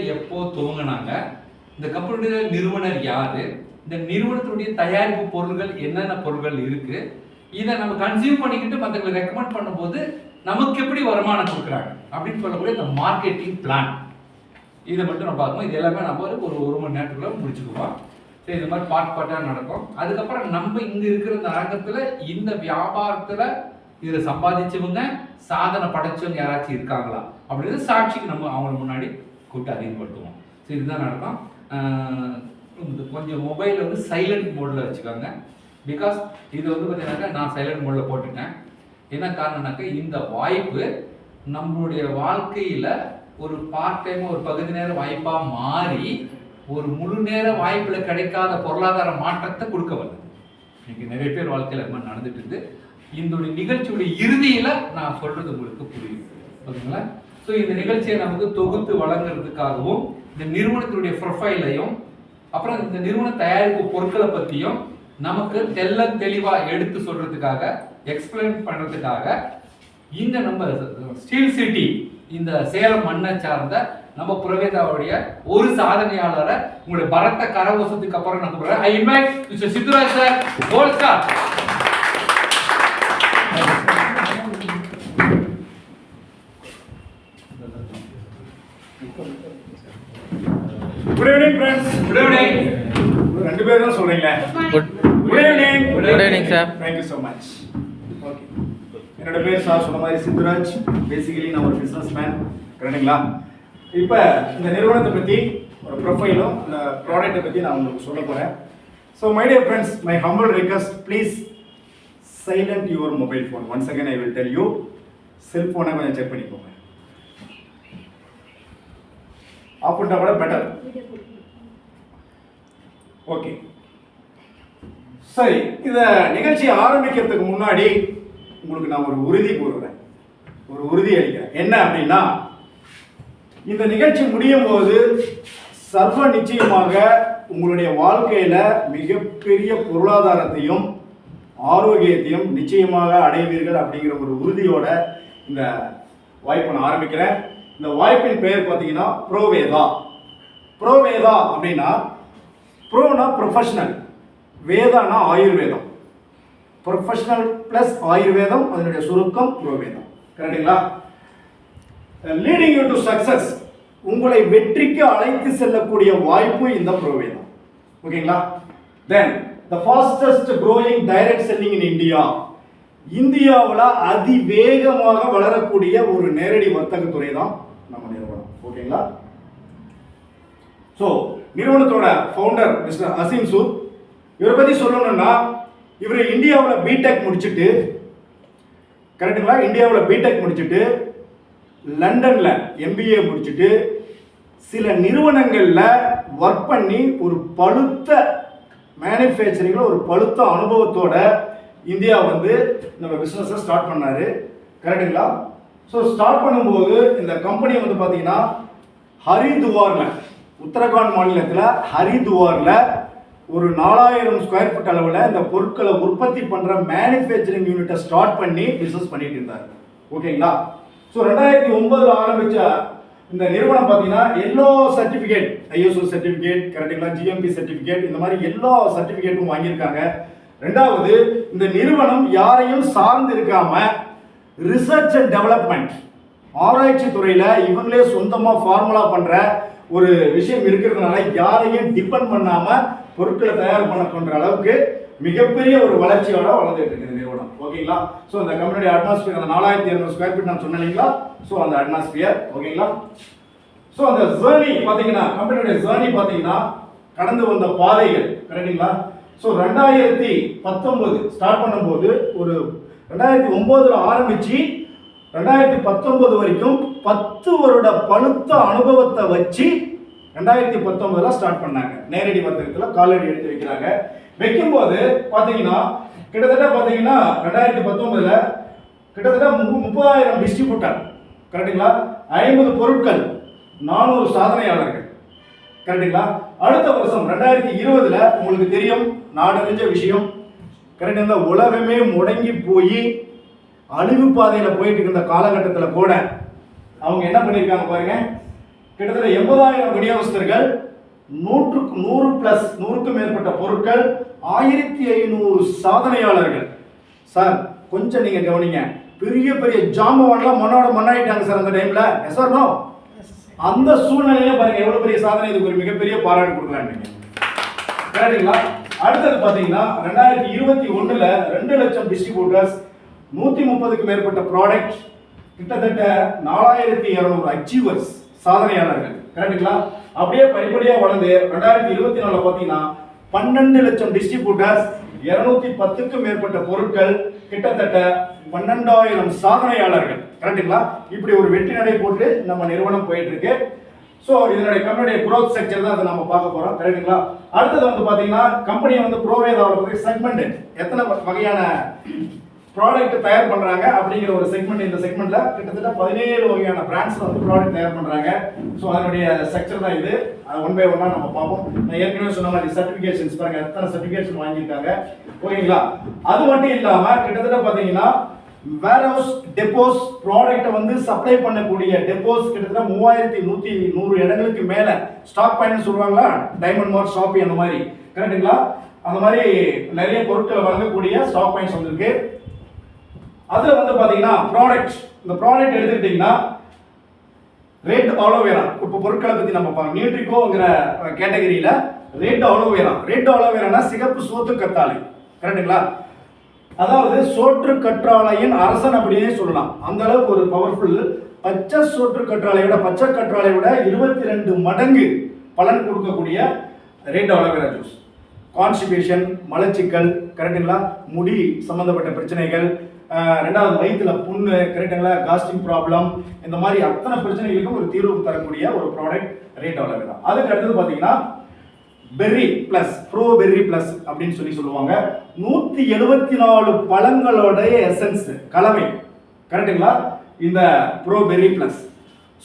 எப்போ துவங்கினாங்க, இந்த கம்பெனியுடைய நிறுவனர் யாரு, இந்த நிறுவனத்தினுடைய தயாரிப்பு பொருட்கள் என்னென்ன பொருட்கள் இருக்கு, இதை நம்ம கன்சியூம் பண்ணிக்கிட்டு மற்றவங்களை ரெக்கமெண்ட் பண்ணும்போது நமக்கு எப்படி வருமானம் கொடுக்குறாங்க அப்படின்னு சொல்லக்கூடிய இந்த மார்க்கெட்டிங் பிளான், இதை மட்டும் நம்ம பார்க்கணும். இது எல்லாமே நம்ம ஒரு மணி நேரத்துக்குள்ள முடிச்சுக்குவோம். சரி, இந்த மாதிரி பார்ட்டாக நடக்கும். அதுக்கப்புறம் நம்ம இங்கே இருக்கிற இந்த அரங்கத்தில் இந்த வியாபாரத்தில் இதில் சம்பாதிச்சவங்க சாதனை படைச்சவங்க யாராச்சும் இருக்காங்களா அப்படின்றது சாட்சிக்கு நம்ம அவங்களுக்கு முன்னாடி கூப்பிட்டு அறிமுகப்படுத்துவோம். சரி, இதுதான் நடக்கும். கொஞ்சம் மொபைல் சைலண்ட் மோடில் வச்சுக்கோங்க. பிகாஸ் இது பார்த்தீங்கன்னாக்கா நான் சைலண்ட் மோடில் போட்டுட்டேன். என்ன காரணம்னாக்கா இந்த வாய்ப்பு நம்மளுடைய வாழ்க்கையில் ஒரு பார்ட் டைம் ஒரு பகுதி நேர வாய்ப்பாக மாறி ஒரு முழு நேர வாய்ப்பில் கிடைக்காத பொருளாதார மாற்றத்தை கொடுக்க வருது. இன்னைக்கு நிறைய பேர் வாழ்க்கையில் அது மாதிரி நடந்துட்டு இருக்கு. இந்த நிகழ்ச்சியுடைய இறுதியில் நான் சொல்றது உங்களுக்கு புரியும். ஓகேங்களா? ஸோ இந்த நிகழ்ச்சியை நமக்கு தொகுத்து வழங்குறதுக்காகவும் இந்த நிறுவனத்தினுடைய ப்ரொஃபைலையும் அப்புறம் இந்த நிறுவன தயாரிப்பு பொருட்களை பற்றியும் நமக்கு தெளிவாக எடுத்து சொல்றதுக்காக எக்ஸ்பிளைன் பண்ணுறதுக்காக இந்த நம்ம ஸ்டீல் சிட்டி இந்த சேலம் மண்ணை சார்ந்த நம்ம புரவேதாவுடைய ஒரு சாதனையாளரை உங்களுடைய பரத்த கரவசத்துக்கு அப்புறம் நான் கூப்பிடுறேன். I invite mister Sithuraj sir, gold star. Good evening friends. Good evening. ரெண்டு பேர் தான் சொல்றீங்க. Good evening. Good evening sir. Thank you so much. Okay, என்னோட பேர் சார் சொன்ன மாதிரி சித்துராஜ். பேசிக்கலி நான் ஒரு பிசினஸ் மேன். கரெக்டுங்களா? இப்போ இந்த நிறுவனத்தை பற்றி ஒரு ப்ரொஃபைலும் இந்த ப்ராடக்ட்டை பற்றி நான் உங்களுக்கு சொல்ல போகிறேன். So my dear friends, my humble request, please silent your mobile phone. Once again I will tell you, செல்ஃபோனை கொஞ்சம் செக் பண்ணிக்கோங்க. ஆஃப் பண்ணிட்டா கூட பெட்டர். ஓகே, சரி. இந்த நிகழ்ச்சி ஆரம்பிக்கிறதுக்கு முன்னாடி உங்களுக்கு நான் ஒரு உறுதி கூறுறேன், ஒரு உறுதி அளிக்கிறேன். என்ன அப்படின்னா, இந்த நிகழ்ச்சி முடியும் போது சர்வ நிச்சயமாக உங்களுடைய வாழ்க்கையில மிகப்பெரிய பொருளாதாரத்தையும் ஆரோக்கியத்தையும் நிச்சயமாக அடைவீர்கள் அப்படிங்கிற ஒரு உறுதியோட இந்த வாய்ப்பை நான் ஆரம்பிக்கிறேன். இந்த வாய்ப்பின் பெயர் பார்த்தீங்கன்னா ப்ரோவேதா. ப்ரோவேதா அப்படின்னா, ப்ரோனா ப்ரொஃபஷனல், வேதானா ஆயுர்வேதம். ப்ரொஃபஷனல் பிளஸ் ஆயுர்வேதம், அதனுடைய சுருக்கம் ப்ரோவேதம். கரெக்டுங்களா? லீடிங் யூ டு சக்சஸ், உங்களை வெற்றிக்கு அழைத்து செல்லக்கூடிய வாய்ப்பு இந்த ப்ரோவேதம். ஓகேங்களா? Then the fastest growing direct selling in India, இந்தியாவில் அதிவேகமாக வளரக்கூடிய ஒரு நேரடி வர்த்தக துறை தான் நம்ம நிறுவனம். ஓகேங்களா? ஸோ நிறுவனத்தோட ஃபவுண்டர் மிஸ்டர் அசீம் சூத், இவரை பற்றி சொல்லணும்னா, இவர் இந்தியாவில் பிடெக் முடிச்சுட்டு, கரெக்டுங்களா, இந்தியாவில் பிடெக் முடிச்சுட்டு லண்டனில் எம்பிஏ முடிச்சுட்டு சில நிறுவனங்களில் ஒர்க் பண்ணி ஒரு பழுத்த மேனுஃபேக்சரிங்கில் ஒரு பழுத்த அனுபவத்தோட இந்தியா நம்ம பிஸ்னஸை ஸ்டார்ட் பண்ணார். கரெக்டுங்களா? ஸோ ஸ்டார்ட் பண்ணும்போது இந்த கம்பெனி பார்த்தீங்கன்னா ஹரிதுவாரில், உத்தரகாண்ட் மாநிலத்தில் ஹரிதுவாரில் ஒரு 4000 ஸ்கொயர் ஃபீட் அளவில் இந்த பொருட்களை உற்பத்தி பண்ணுற மேனுஃபேக்சரிங் யூனிட்டை ஸ்டார்ட் பண்ணி பிஸ்னஸ் பண்ணிட்டு இருந்தார். ஓகேங்களா? ஸோ 2009 ஆரம்பித்த இந்த நிறுவனம் பார்த்தீங்கன்னா எல்லா சர்டிஃபிகேட், ஐஎஸ்ஓ சர்டிஃபிகேட், கரெக்டுங்களா, ஜிஎம்பி சர்டிஃபிகேட், இந்த மாதிரி எல்லா சர்டிஃபிகேட்டும் வாங்கியிருக்காங்க. ரெண்டாவது, இந்த நிறுவனம் யாரையும் சார்ந்து இருக்காம ரிசர்ச் அண்ட் டெவலப்மெண்ட், ஆராய்ச்சி துறையில் இவங்களே சொந்தமாக ஃபார்முலா பண்ணுற ஒரு விஷயம் இருக்கிறதுனால யாரையும் டிபெண்ட் பண்ணாமல் பொருட்களை தயார் பண்ண அளவுக்கு மிகப்பெரிய ஒரு வளர்ச்சியோட வளர்ந்துட்டு இருக்குது நிறுவனம். ஓகேங்களா? ஸோ அந்த கம்பெனியோட அட்மாஸ்பியர், அந்த 4200 ஸ்கொயர் ஃபீட் நான் சொன்னேன் இல்லைங்களா? ஸோ அந்த அட்மாஸ்பியர். ஓகேங்களா? ஸோ அந்த ஜேர்னி பார்த்தீங்கன்னா, கம்பெனியோட ஜேர்னி பார்த்தீங்கன்னா கடந்து வந்த பாதைகள். கரெக்டுங்களா? ஸோ 2019 ஸ்டார்ட் பண்ணும்போது ஒரு 2009 ஆரம்பிச்சு 2019 வரைக்கும் 10 வருட பழுத்த அனுபவத்தை வச்சு 2019 ஸ்டார்ட் பண்ணாங்க. நேரடி வர்த்தகத்தில் காலடி எடுத்து வைக்கிறாங்க. வைக்கும்போது பார்த்தீங்கன்னா கிட்டத்தட்ட பார்த்தீங்கன்னா 2019 கிட்டத்தட்ட 30,000 டிஸ்ட்ரிபியூட்டர். கரெக்டுங்களா? 50 பொருட்கள், 400 சாதனையாளர்கள். கரெக்டுங்களா? அடுத்த வருஷம் 2020 உங்களுக்கு தெரியும், நாடறிஞ்ச விஷயம். கரெக்டுங்களா? உலகமே முடங்கி போய் அழிவு பாதையில் போயிட்டு இருந்த காலகட்டத்தில் கூட அவங்க என்ன பண்ணியிருக்காங்க பாருங்க, கிட்டத்தட்ட 80,000 விநியோகஸ்தர்கள், 100க்கும் மேற்பட்ட பொருட்கள், 1500 சாதனையாளர்கள். சார் கொஞ்சம் நீங்க கவனிங்க, பெரிய பெரிய ஜாம்பவான்லாம் மண்ணாயிட்டாங்க சார் அந்த டைம்ல. Yes or no? அந்த சூழ்நிலையில பாருங்க எவ்வளவு பெரிய சாதனை. இதுக்கு ஒரு மிகப்பெரிய பாராட்டு கொடுக்கலாம் நீங்க. சரிங்களா? அடுத்தது பாத்தீங்கன்னா 2021ல 2 லட்சம் டிஸ்ட்ரிபியூட்டர்ஸ், 130க்கும் மேற்பட்ட ப்ராடக்ட், கிட்டத்தட்ட 4200 அச்சீவர்ஸ் சாதனையாளர்கள். கரெக்டுங்களா? அப்படியே படிப்படியா வளர்ந்து 2024ல பாத்தீங்கன்னா 12 லட்சம் டிஸ்ட்ரிபியூட்டர்ஸ், 210க்கும் மேற்பட்ட பொருட்கள், கிட்டத்தட்ட 12,000 சாதனையாளர்கள். கரெக்டுங்களா? இப்படி ஒரு வெற்றி நடை போட்டு நம்ம நிறுவனம் போயிட்டு இருக்கு. ஸோ இதனுடைய கம்பெனியுடைய growth ஸ்ட்ரக்சர் தான் அதை நம்ம பார்க்க போறோம். கரெக்டுங்களா? அடுத்தது வந்து பாத்தீங்கன்னா கம்பெனி வந்து ப்ரோவேதாவோட செக்மெண்ட் எத்தனை வகையான ப்ராடக்ட் தயார் பண்றாங்க அப்படிங்கிற ஒரு செக்மெண்ட். இந்த செக்மெண்ட்ல கிட்டத்தட்ட 17 வகையான பிராண்ட்ஸ்ல வந்து ப்ராடக்ட் தயார் பண்றாங்க. ஸோ அதனுடைய ஸ்ட்ரக்சர் தான் இது. ஒன் பை ஒன்னா நம்ம பார்ப்போம். நான் ஏற்கனவே சொன்ன மாதிரி சர்டிபிகேஷன்ஸ் பாருங்க, எத்தனை சர்டிபிகேஷன் வாங்கியிருக்காங்க. ஓகேங்களா? அது மட்டும் இல்லாம கிட்டத்தட்ட பாத்தீங்கன்னா வேர்ஹவுஸ் டெப்போஸ் ப்ராடக்ட்டை வந்து சப்ளை பண்ணக்கூடிய டெப்போஸ் கிட்டத்தட்ட 3100 இடங்களுக்கு மேல ஸ்டாக் பாயிண்ட் சொல்லுவாங்களா, டைமண்ட் மார்க், ஷாப்பி அந்த மாதிரி. கரெக்டுங்களா? அந்த மாதிரி நிறைய பொருட்களை வழங்கக்கூடிய ஸ்டாக் பாயிண்ட்ஸ் வந்திருக்கு. அதுல வந்து பாத்தீங்கன்னா ப்ராடக்ட், இந்த ப்ராடக்ட் எடுத்துக்கிட்டீங்கன்னா ரெட் ஆலோவேரா, இப்போ பொருட்களை பத்தி நம்ம பார்க்கணும். நியூட்ரிகோங்கிற கேட்டகரியில ரெட் ஆலோவேரானா சிகப்பு சோத்து கத்தாழை. கரெக்டுங்களா? அதாவது சோற்று கற்றாழையின் அரசன் அப்படியே சொல்லலாம். அந்த அளவுக்கு ஒரு பவர்ஃபுல். பச்சை சோற்று கற்றாழையோட, பச்சை கற்றாழையோட 22 மடங்கு பலன் கொடுக்கக்கூடிய ரெட் ஆலோவேரா ஜூஸ். கான்ஸ்டிபேஷன், மலச்சிக்கல், கரெக்டுங்களா, முடி சம்பந்தப்பட்ட பிரச்சனைகள், ரெண்டாவது வயிற்றுல புண்ணு, கரெக்டுங்களா, காஸ்டிங் ப்ராப்ளம், இந்த மாதிரி அத்தனை பிரச்சனைகளுக்கும் ஒரு தீர்வு தரக்கூடிய ஒரு ப்ராடக்ட் ரெட் ஆலோவேரா. அதுக்கு அடுத்தது பார்த்தீங்கன்னா berry plus, pro berry plus அப்படின்னு சொல்லுவாங்க. 174 பழங்களோட எசன்ஸ் கலவை. கரெக்டுங்களா? இந்த ப்ரோ பெர்ரி பிளஸ்.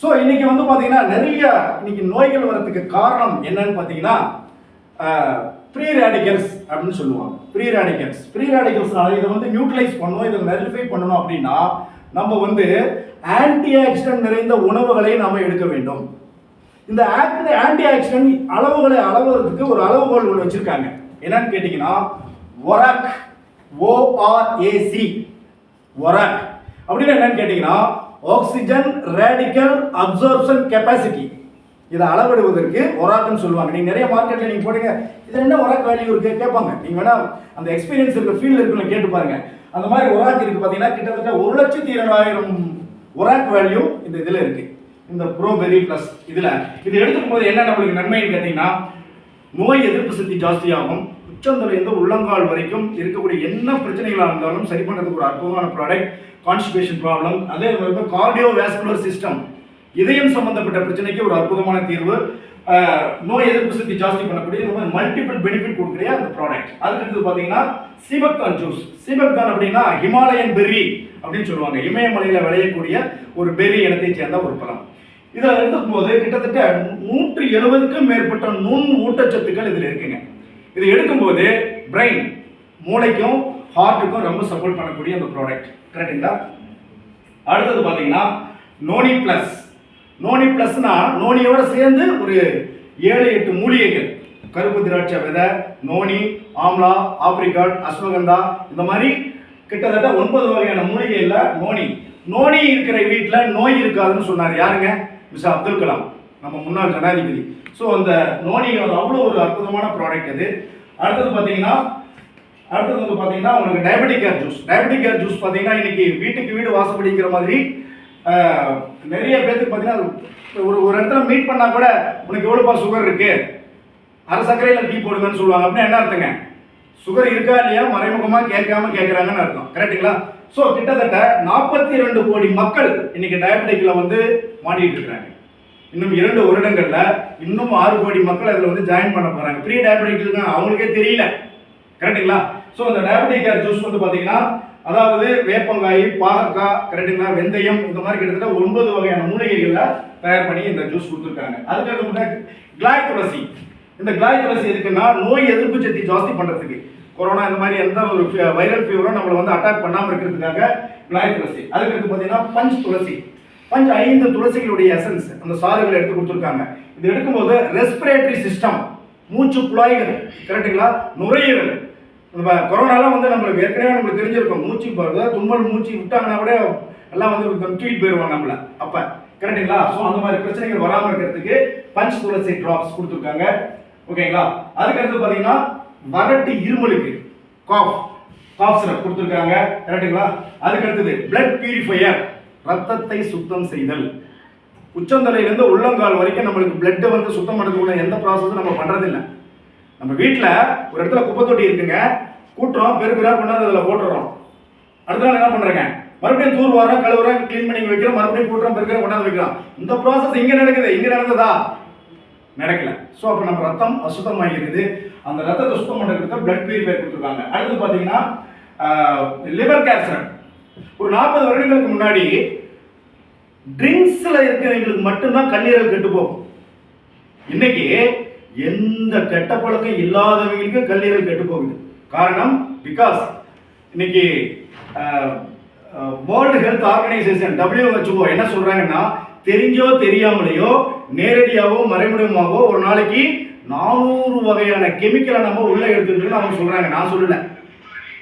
ஸோ இன்னைக்கு வந்து பார்த்தீங்கன்னா நிறைய இன்னைக்கு நோய்கள் வரதுக்கு காரணம் என்னன்னு பார்த்தீங்கன்னா ஃப்ரீ ரேடிக்கல்ஸ் அப்படின்னு சொல்லுவாங்க. ஃப்ரீ ரேடிக்கல்ஸ்னால இதை வந்து நியூட்ரலைஸ் பண்ணணும், இதை நெரிஃபை பண்ணணும் அப்படின்னா நம்ம வந்து ஆன்டி ஆக்சிடென்ட் நிறைந்த உணவுகளை நாம எடுக்க வேண்டும். இந்த ஆன்டி ஆக்சிடென்ட் அளவுகளை அளவுறதுக்கு ஒரு அளவுகோல் ஒன்று வச்சிருக்காங்க. என்னன்னு கேட்டீங்கன்னா ஒராக், ORAC, ஒராக் அப்படின்னு என்னன்னு கேட்டீங்கன்னா ஆக்சிஜன் ரேடிக்கல் அப்சார்ப்ஷன் கெப்பாசிட்டி. இதை அளவிடுவதற்கு ஒராக்னு சொல்லுவாங்க. நீங்க நிறைய மார்க்கெட்ல நீங்க போடுங்க, இது என்ன ஒராக் வேல்யூ இருக்கு கேட்பாங்க. நீங்க வேணா அந்த எக்ஸ்பீரியன்ஸ் இருக்க ஃபீல்ட் இருக்குன்னு கேட்டு பாருங்க. அந்த மாதிரி ஒராக் இருக்கு பாத்தீங்கன்னா கிட்டத்தட்ட 1,02,000 ஒராக் வேல்யூ இந்த இதுல இருக்கு, இந்த ப்ரோ பெர்ரி பிளஸ். இது எடுத்துக்கும் போது என்ன நம்மளுக்கு நன்மைன்னு கேட்டீங்கன்னா நோய் எதிர்ப்பு சக்தி ஜாஸ்தியாகும். உச்சந்தலையிலிருந்து உள்ளங்கால் வரைக்கும் இருக்கக்கூடிய என்ன பிரச்சனைகளாக இருந்தாலும் சரி பண்ணுறதுக்கு ஒரு அற்புதமான ப்ராடக்ட். கான்ஸ்டிபேஷன் ப்ராப்ளம், அதே மாதிரி கார்டியோ வாஸ்குலர் சிஸ்டம், இதயம் சம்பந்தப்பட்ட பிரச்சனைக்கு ஒரு அற்புதமான தீர்வு. நோய் எதிர்ப்பு சக்தி ஜாஸ்தி பண்ணக்கூடிய மல்டிபிள் பெனிஃபிட் கொடுக்குற அந்த ப்ராடக்ட். அதுக்கு பார்த்தீங்கன்னா சீபக்தான் ஜூஸ். சீபக்தான் அப்படின்னா ஹிமாலயன் பெர்ரி அப்படின்னு சொல்லுவாங்க. இமயமலையில் விளையக்கூடிய ஒரு பெர்ரி இனத்தை சேர்ந்த ஒரு பழம். இதில் எடுத்துக்கும் போது கிட்டத்தட்ட 170க்கும் மேற்பட்ட நுண் ஊட்டச்சத்துக்கள் இதில் இருக்குங்க. இது எடுக்கும்போது பிரெயின், மூளைக்கும் ஹார்ட்டுக்கும் ரொம்ப சப்போர்ட் பண்ணக்கூடிய அந்த ப்ராடக்ட். கரெக்டுங்களா? அடுத்தது பார்த்தீங்கன்னா நோனி பிளஸ். நோனி பிளஸ்னா நோனியோட சேர்ந்து ஒரு 7-8 மூலிகைகள், கருப்பு திராட்சை விதை, நோனி, ஆம்லா, ஆப்ரிகாட், அஸ்வகந்தா, இந்த மாதிரி கிட்டத்தட்ட 9 வகையான மூலிகையில் நோனி இருக்கிற வீட்டில் நோய் இருக்காதுன்னு சொன்னார் யாருங்க? மிஸ்டர் அப்துல் கலாம், நம்ம முன்னாள் ஜனாதிபதி. ஸோ அந்த நோனி அவ்வளோ ஒரு அற்புதமான ப்ராடக்ட் அது. அடுத்தது வந்து பார்த்தீங்கன்னா உங்களுக்கு டயபெட்டிக் கேர் ஜூஸ் பார்த்தீங்கன்னா இன்னைக்கு வீட்டுக்கு வீடு வாசப்படிங்கிற மாதிரி நிறைய பேருக்கு பார்த்தீங்கன்னா ஒரு இடத்துல மீட் பண்ணால் கூட உனக்கு எவ்வளோப்பா சுகர் இருக்கு, அரை சர்க்கரையில் டீ போடுங்கன்னு சொல்லுவாங்க. அப்படின்னா என்ன அர்த்தங்க? சுகர் இருக்கா இல்லையா மறைமுகமாக கேட்குறாங்கன்னு அர்த்தம். கரெக்டுங்களா? ஸோ கிட்டத்தட்ட 42 கோடி மக்கள் இன்னைக்கு டயபெட்டிக்ல வந்து மாட்டிட்டு இருக்காங்க. இன்னும் 2 வருடங்கள்ல இன்னும் 6 கோடி மக்கள் அதில் வந்து ஜாயின் பண்ண போறாங்க. ப்ரீ டயபெட்டிக் இருக்காங்க, அவங்களுக்கே தெரியல. கரெக்டுங்களா? ஸோ அந்த டயபெட்டிக் கேர் ஜூஸ் வந்து பார்த்தீங்கன்னா அதாவது வேப்பங்காய், பாகக்காய், கரெக்டுங்களா, வெந்தயம், இந்த மாதிரி கிட்டத்தட்ட 9 வகையான மூலிகைகளில் தயார் பண்ணி இந்த ஜூஸ் கொடுத்துருக்காங்க. அதுக்கு கிளாய் துளசி. இந்த கிளாய் துளசி எதுக்குன்னா நோய் எதிர்ப்பு சக்தி ஜாஸ்தி பண்ணுறதுக்கு, கொரோனா இந்த மாதிரி எந்த ஒரு வைரல் ஃபீவரும் நம்மளை வந்து அட்டாக் பண்ணாமல் இருக்கிறதுக்காக கிளாய் துளசி. அதுக்கு பார்த்தீங்கன்னா பஞ்ச் துளசி. 5 துளசிகளுடைய எசன்ஸ் அந்த சாறுகளை எடுத்து கொடுத்துருக்காங்க. இது எடுக்கும்போது ரெஸ்பிரேட்டரி சிஸ்டம், மூச்சு குழாய்கள், கரெக்டுங்களா, நுரையீரல். நம்ம கொரோனாலாம் வந்து நம்மளுக்கு ஏற்கனவே நம்மளுக்கு தெரிஞ்சிருக்கும், மூச்சு தும்மல் மூச்சு விட்டாங்கன்னா கூட எல்லாம் வந்து தூக்கிட்டு போயிடுவாங்க நம்மள அப்ப, கரெக்டுங்களா. ஸோ அந்த மாதிரி பிரச்சனைகள் வராமல் இருக்கிறதுக்கு பஞ்ச் துளசி டிராப்ஸ் கொடுத்துருக்காங்க. ஓகேங்களா. அதுக்கடுத்து பார்த்தீங்கன்னா வறட்டு இருமலுக்கு காஃப் சிரப் கொடுத்துருக்காங்க, கரெக்டுங்களா. அதுக்கடுத்தது பிளட் பியூரிஃபையர், ரத்தத்தை சுத்தம் செய்தல். உச்சந்தலையிலேருந்து உள்ளங்கால் வரைக்கும் நம்மளுக்கு பிளட்டை வந்து சுத்தம் பண்ணுறதுக்குள்ள எந்த ப்ராசஸும் நம்ம பண்ணுறதில்லை. நம்ம வீட்டில் ஒரு இடத்துல குப்பை தொட்டி இருக்குங்க, கூட்டுறோம், பெருக்கிறோம், கொண்டாந்து அதில் போட்டுறோம். அடுத்த நாள் என்ன பண்ணுறேங்க, மறுபடியும் தூர் வாரம் கழுவுறோம், க்ளீன் பண்ணி வைக்கிறோம், மறுபடியும் கூட்டுறோம், பெருக்கிறோம், கொண்டாந்து வைக்கிறோம். இந்த ப்ராசஸ் இங்கே நடக்குது, இங்கே நடந்ததா? நடக்கல. ஸோ அப்போ நம்ம ரத்தம் அசுத்தமாக இருக்குது. அந்த ரத்தத்தை சுத்தம் பண்ணுறதுக்கு பிளட் பியூரிஃபையர் கொடுத்துருக்காங்க. அடுத்து பார்த்தீங்கன்னா லிவர் கேன்சர். ஒரு 40 வருடங்களுக்கு முன்னாடி ட்ரிங்க்ஸில் இருக்கிறவங்களுக்கு மட்டும்தான் கல்லீரல் கெட்டு போகும். இன்னைக்கு எந்த கெட்ட பழக்கம் இல்லாதவங்களுக்கு கல்லீரல் கெட்டு போகுது. காரணம் பிகாஸ் இன்னைக்கு வேர்ல்டு ஹெல்த் ஆர்கனைசேஷன் WHO என்ன சொல்றாங்கன்னா, தெரிஞ்சோ தெரியாமலையோ நேரடியாகவோ மறைமுகமாகவோ ஒரு நாளைக்கு 400 வகையான கெமிக்கலை நம்ம உள்ள எடுத்துக்கிட்டு அவங்க சொல்றாங்க, நான் சொல்லல.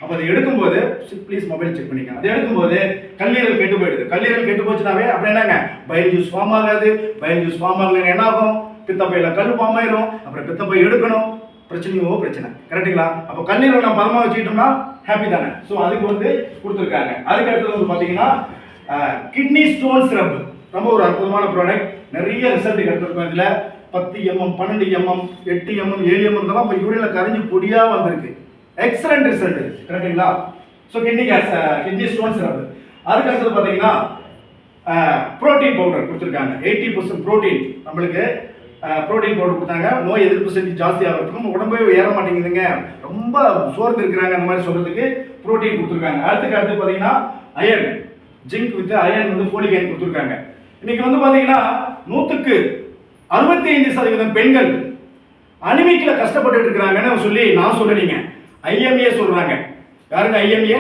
அப்போ அதை எடுக்கும்போது ப்ளீஸ் மொபைல் செக் பண்ணிக்கோங்க. அதை எடுக்கும்போது கல்லீரல் கெட்டு போயிடுது. கல்லீரல் கெட்டு போச்சுனாவே அப்புறம் என்னங்க, பைல் ஜூஸ் ஃபார்ம் ஆகாது. பைல் ஜூஸ் ஃபார்ம் ஆகலைன்னு என்ன ஆகும், பித்தப்பையில் கல் ஃபார்ம் ஆயிரும். அப்புறம் பித்தப்பை எடுக்கணும், பிரச்சனையோ பிரச்சனை, கரெக்டுங்களா. அப்போ கல்லீரல் நம்ம பதமாக வச்சுக்கிட்டோம்னா ஹாப்பி தானே. ஸோ அதுக்கு வந்து கொடுத்துருக்காங்க. அதுக்கு அடுத்தது வந்து பார்த்தீங்கன்னா கிட்னி ஸ்டோன் சிரப், ரொம்ப ஒரு அற்புதமான ப்ராடக்ட். நிறைய ரிசல்ட் எடுத்துருக்கோம். இதில் 10 mm 12 mm 8 mm 7 mm தான் இப்போ யூரினில் கரைஞ்சி பொடியாக வந்திருக்கு. எக்ஸலண்ட் ரிசல்ட், கரெக்டுங்களா. So kidney stone syrup. அதுக்கு அடுத்தது பார்த்தீங்கன்னா புரோட்டீன் பவுடர் கொடுத்துருக்காங்க. 80% புரோட்டீன், நம்மளுக்கு புரோட்டீன் பவுடர் கொடுத்தாங்க. நோய் எதிர்ப்பு சக்தி ஜாஸ்தி ஆகிறதுக்கும், உடம்பே ஏற மாட்டேங்குதுங்க, ரொம்ப சோர்ந்து இருக்கிறாங்க, அந்த மாதிரி சொல்றதுக்கு புரோட்டீன் கொடுத்துருக்காங்க. அடுத்து பார்த்தீங்கன்னா அயன், ஜிங்க் வித் அயன் வந்து ஃபோலிக் அயன் கொடுத்துருக்காங்க. இன்னைக்கு வந்து பார்த்தீங்கன்னா 100க்கு 65% பெண்கள் அனிமிக்ல கஷ்டப்பட்டு இருக்கிறாங்கன்னு சொல்லி நான் சொல்லலீங்க, IMA சொல்றாங்க. யாருங்க IMA?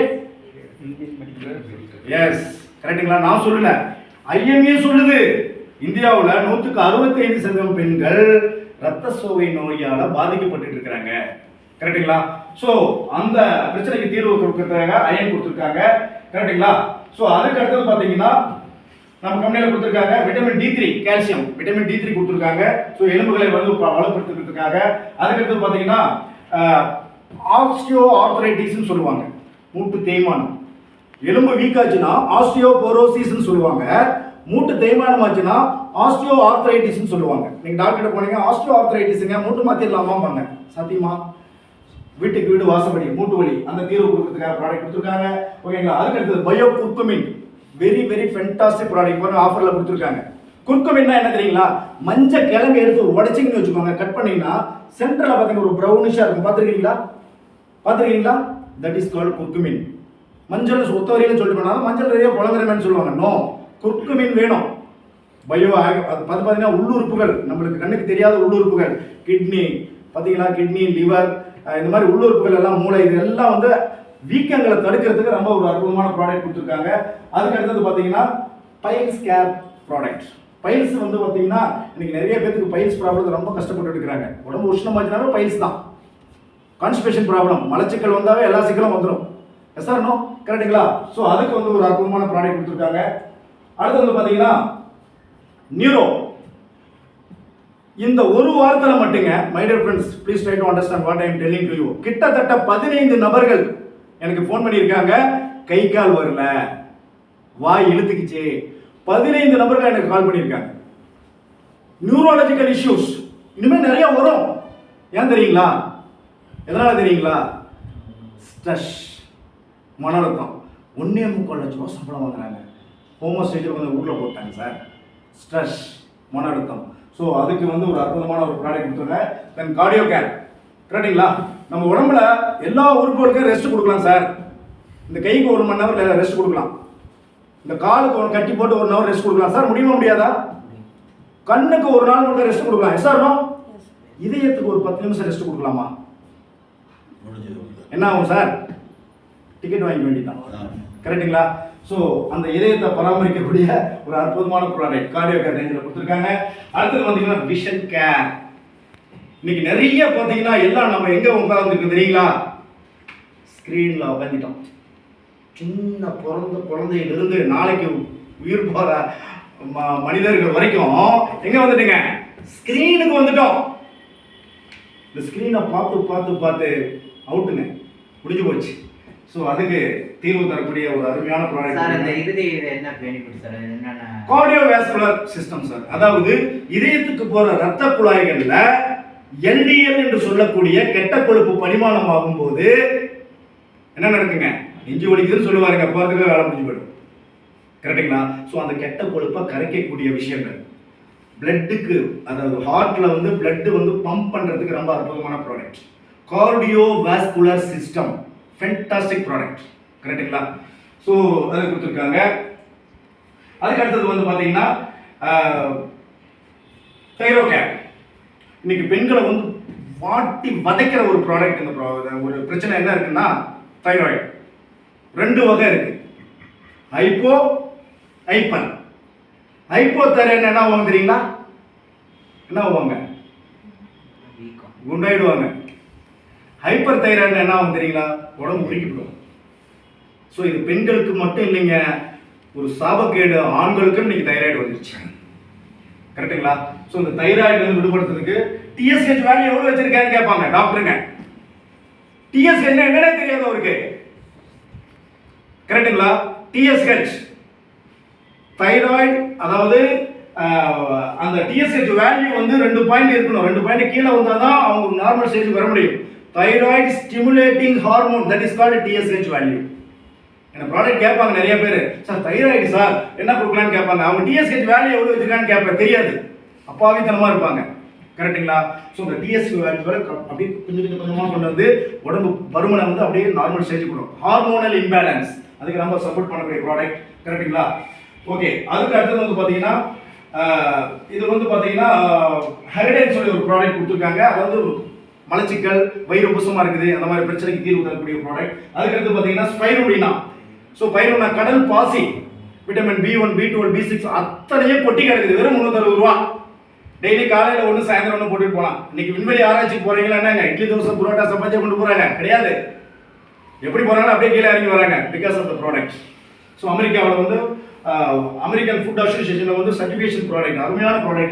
எஸ், கரெக்டுங்களா, நான் சொல்லல, IMA சொல்லுது. இந்தியாவில் 100க்கு 65% பெண்கள் ரத்த சோகை நோயால பாதிக்கப்பட்டு இருக்கிறாங்க, கரெக்டுங்களா. ஸோ அந்த பிரச்சனைக்கு தீர்வு கொடுக்கறதுக்காக அயன் கொடுத்துருக்காங்க, கரெக்டுங்களா. ஸோ அதுக்கு அடுத்தது பார்த்தீங்கன்னா நம்ம கம்பெனியில் கொடுத்துருக்காங்க vitamin D3 calcium, vitamin D3 கொடுத்துருக்காங்க. ஸோ எலும்புகளை வந்து வலுப்படுத்துறதுக்காக. அதுக்கடுத்து பார்த்தீங்கன்னா ஆஸ்டியோ ஆர்த்ரைட்டிஸ்ன்னு சொல்லுவாங்க, மூட்டு தேய்மானம். எலும்பு வீக்காச்சுன்னா ஆஸ்டியோபோரோசிஸ்ன்னு சொல்லுவாங்க. மூட்டு தேய்மானம் ஆச்சுன்னா ஆஸ்டியோ ஆர்த்ரைட்டிஸ்ன்னு சொல்லுவாங்க. நீங்கள் டாக்டர்கிட்ட போனீங்க, ஆஸ்டியோ ஆர்த்ரைட்டிஸுங்க, மூட்டு மாற்றிடலாமாம்பாங்க. சத்தியமா, வீட்டுக்கு வீடு வாசப்படி மூட்டு வலி, அந்த தீர்வு கொடுக்கறதுக்காக ப்ராடக்ட் கொடுத்துருக்காங்க. ஓகேங்களா. அதுக்கு அடுத்தது bio curcumin, very very fantastic product பாருங்க, ஆஃபரில் கொடுத்துருக்காங்க. குர்குமின்னா என்ன தெரியுங்களா, மஞ்சள் கிழங்கு எடுத்து உடைச்சிங்கன்னு வச்சுக்கோங்க, கட் பண்ணீங்கன்னா சென்டரில் பார்த்தீங்கன்னா ஒரு ப்ரௌனிஷாக இருக்கும், பார்த்துருக்கீங்களா? That is called curcumin. மஞ்சள் ஒத்த வரையில சொல்லிட்டு போனாலும் மஞ்சள் நிறைய புலங்குறமேன்னு சொல்லுவாங்க. நோ, குர்குமின் வேணும். பயோ அது பார்த்தீங்கன்னா உள்ளுறுப்புகள், நம்மளுக்கு கண்ணுக்கு தெரியாத உள்ளுறுப்புகள், கிட்னி பார்த்தீங்களா, கிட்னி, லிவர், இந்த மாதிரி உள்ளுறுப்புகள் எல்லாம், மூளை, இது எல்லாம் வந்து வீக்கங்களை தடுக்கிறதுக்கு ரொம்ப ஒரு அற்புதமான ப்ராடக்ட் கொடுத்துருக்காங்க. அதுக்கு அடுத்தது பார்த்தீங்கன்னா பைல்ஸ் கேர் ப்ராடக்ட். பைல்ஸ் வந்து பார்த்தீங்கன்னா இன்னைக்கு நிறைய பேருக்கு பைல்ஸ் ப்ராப்ளம் ரொம்ப கஷ்டப்பட்டு இருக்கிறாங்க. உடம்பு உஷ்ணமாச்சுனாலும் பைல்ஸ் தான். கான்ஸ்டிபேஷன் ப்ராப்ளம், மலச்சிக்கல் வந்தாவே எல்லா சிக்கலும் வந்துடும். எஸ் ஆர் நோ, கரெக்டுங்களா. ஸோ அதுக்கு வந்து ஒரு அற்புதமான ப்ராடக்ட் கொடுத்துருக்காங்க. அடுத்து வந்து பார்த்தீங்கன்னா நியூரோ. இந்த ஒரு வாரத்தில் மட்டுங்க, my dear friends, please try to understand what I am telling to you. கிட்டத்தட்ட 15 நபர்கள் எனக்கு ஃபோன் பண்ணியிருக்காங்க, கை கால் வரல, வாய் இழுத்துக்குச்சு. 15 நபர்கள் எனக்கு கால் பண்ணியிருக்காங்க. நியூரோலஜிக்கல் இஷ்யூஸ் இனிமேல் நிறைய வரும். ஏன் தெரியுங்களா? எதனால தெரியுங்களா? ஸ்ட்ரெஸ், மன அழுத்தம். 1.25 லட்ச ரூபா சம்பளம் வாங்குறாங்க, ஹோமோஸ்டேஜில் வந்து ஊரில் போட்டாங்க சார். ஸ்ட்ரெஸ், மன அழுத்தம். ஸோ அதுக்கு வந்து ஒரு அற்புதமான ஒரு ப்ராடக்ட் கொடுத்துருங்க. தென் கார்டியோ கேர், கரெக்டுங்களா. நம்ம உடம்புல எல்லா உறுப்புகளுக்கும் ரெஸ்ட் கொடுக்கலாம் சார். இந்த கைக்கு 1 மணி நேரம் ரெஸ்ட் கொடுக்கலாம், இந்த காலுக்கு ஒரு கட்டி போட்டு 1 ஹவர் ரெஸ்ட் கொடுக்கலாம் சார். முடியுமா முடியாதா? கண்ணுக்கு 1 நாள் மட்டும் ரெஸ்ட் கொடுக்கலாம். Yes sir no? இதயத்துக்கு ஒரு 10 நிமிஷம் ரெஸ்ட் கொடுக்கலாமா? என்ன ஆகும் சார்? டிக்கெட் வாங்கிக்க வேண்டியதான், கரெக்டுங்களா. ஸோ அந்த இதயத்தை பராமரிக்கக்கூடிய ஒரு அற்புதமான ப்ராடக்ட் கார்டியோ கேர் ரேஞ்சில் கொடுத்துருக்காங்க. அடுத்தது பார்த்தீங்கன்னா விஷன் கேர். இன்னைக்கு நிறைய பார்த்தீங்கன்னா எல்லாம் நம்ம எங்கே உட்காந்துருக்கு தெரியுங்களா? ஸ்க்ரீனில் உட்காந்துட்டோம். சின்ன குழந்தையிலிருந்து நாளைக்கு உயிர் போகிற மனிதர்கள் வரைக்கும் எங்கே வந்துட்டுங்க? ஸ்க்ரீனுக்கு வந்துட்டோம். இந்த ஸ்க்ரீனை பார்த்து பார்த்து பார்த்து அவுட்டுங்க, முடிஞ்சு போச்சு. ஸோ அதுக்கு தீர்வு தரக்கூடிய ஒரு அருமையான ப்ராடக்ட். Cardiovascular system sir. அதாவது இதயத்துக்கு போற ரத்த குழாய்கள்ல எல்டிஎல் என்று சொல்லக்கூடிய கெட்ட கொழுப்பு பரிமாணம் ஆகும்போது என்ன நடக்குங்க? நெஞ்சு வலிக்குதுன்னு சொல்லுவாருங்க, போறதுக்கு வேலை முடிஞ்சு போயிடும். கரெக்டுங்களா? ஸோ அந்த கெட்ட கொழுப்பை கரைக்கக்கூடிய விஷயங்கள் பிளட்டுக்கு, அதாவது ஹார்ட்ல வந்து பிளட் வந்து பம்ப் பண்றதுக்கு ரொம்ப அற்புதமான product cardiovascular system. Fantastic product. கரெக்டுங்களா? ஸோ அதை கொடுத்துருக்காங்க. அதுக்கு அடுத்தது வந்து பார்த்தீங்கன்னா தைரோகேர். இன்னைக்கு பெண்களை வந்து வாட்டி வதைக்கிற ஒரு ப்ராடக்ட். இந்த ஒரு பிரச்சனை என்ன இருக்குன்னா தைராய்டு. 2 வகை இருக்கு, ஹைப்போ ஹைப்பர். ஹைப்போ தைராய்டு என்ன ஆகும் தெரியுங்களா? என்ன ஆவாங்க? குண்டாயிடுவாங்க. ஹைப்பர் தைராய்டு என்ன ஆகும் தெரியுங்களா? உடம்பு உருக்கிவிடும். ஸோ இது பெண்களுக்கு மட்டும் இல்லைங்க, ஒரு சாபக்கேடு ஆண்களுக்கு இன்னைக்கு தைராய்டு வந்துருச்சு. கரெக்டுங்களா? ஸோ இந்த தைராய்டு வந்து விடுபடுறதுக்கு டிஎஸ்ஹெச் வேல்யூ எவ்வளோ வச்சிருக்காருன்னு கேட்பாங்க டாக்டருங்க. டிஎஸ்ஹெச் என்னன்னே தெரியாது அவருக்கு. கரெக்டுங்களா? டிஎஸ்ஹெச் தைராய்டு, அதாவது அந்த டிஎஸ்ஹெச் வேல்யூ வந்து 2 பாயிண்ட் இருக்கணும். 2 பாயிண்ட் கீழே வந்தால் தான் அவங்க நார்மல் ஸ்டேஜ் வர முடியும். Thyroid stimulating hormone, that is called TSH value. என்ன ப்ராடக்ட் கேட்பாங்க நிறைய பேர், சார் தைராய்டு சார் என்ன கொடுக்கலான்னு கேட்பாங்க. அவங்க டிஎஸ்ஹெச் வேல்யூ எவ்வளோ வச்சிருக்கான்னு கேட்பேன், தெரியாது, அப்பாவித்தனமாக இருப்பாங்க. கரெக்டுங்களா? ஸோ இந்த டிஎஸ்ஹெச் வேல்யூ அப்படியே கொஞ்சம் கொஞ்சமாக கொண்டு வந்து உடம்பு பருமனை வந்து அப்படியே நார்மல் ஸ்டேஜ் கொடுக்கும். ஹார்மோனல் இம்பேலன்ஸ், அதுக்கு நம்ம சப்போர்ட் பண்ணக்கூடிய ப்ராடக்ட். கரெக்டுங்களா? ஓகே. அதுக்கு அடுத்தது வந்து பார்த்தீங்கன்னா இது வந்து பார்த்தீங்கன்னா ஹெரிடேன்னு சொல்லி ஒரு ப்ராடக்ட் கொடுத்துருக்காங்க. அதாவது மலச்சிக்கல், வயிறு உபசமாக இருக்குது, அந்த மாதிரி பிரச்சனைக்கு தீர்வு தரக்கூடிய ப்ராடக்ட். அதுக்கடுத்து பார்த்தீங்கன்னா ஸ்பைருலினா. ஸோ பைருலினா கடல் பாசி, விட்டமின் B1, B12, B6 அத்தனையும் கொட்டி கிடக்குது. வெறும் 360 ரூபா. டெய்லி காலையில் ஒன்று சாயந்தரம் ஒன்று போட்டுட்டு போகலாம். இன்னைக்கு விண்வெளி ஆராய்ச்சிக்கு போறீங்களா என்னங்க? இட்லி தோசை புரோட்டா சப்பாத்தியை கொண்டு போகிறாங்க கிடையாது. எப்படி போகிறாங்க அப்படியே கீழே இறங்கி வராங்க, because of the product. So அமெரிக்காவில் வந்து அமெரிக்கன் ஃபுட் அசோசியேஷனில் வந்து சர்டிஃபிகேஷன் ப்ராடக்ட், அருமையான ப்ராடக்ட்.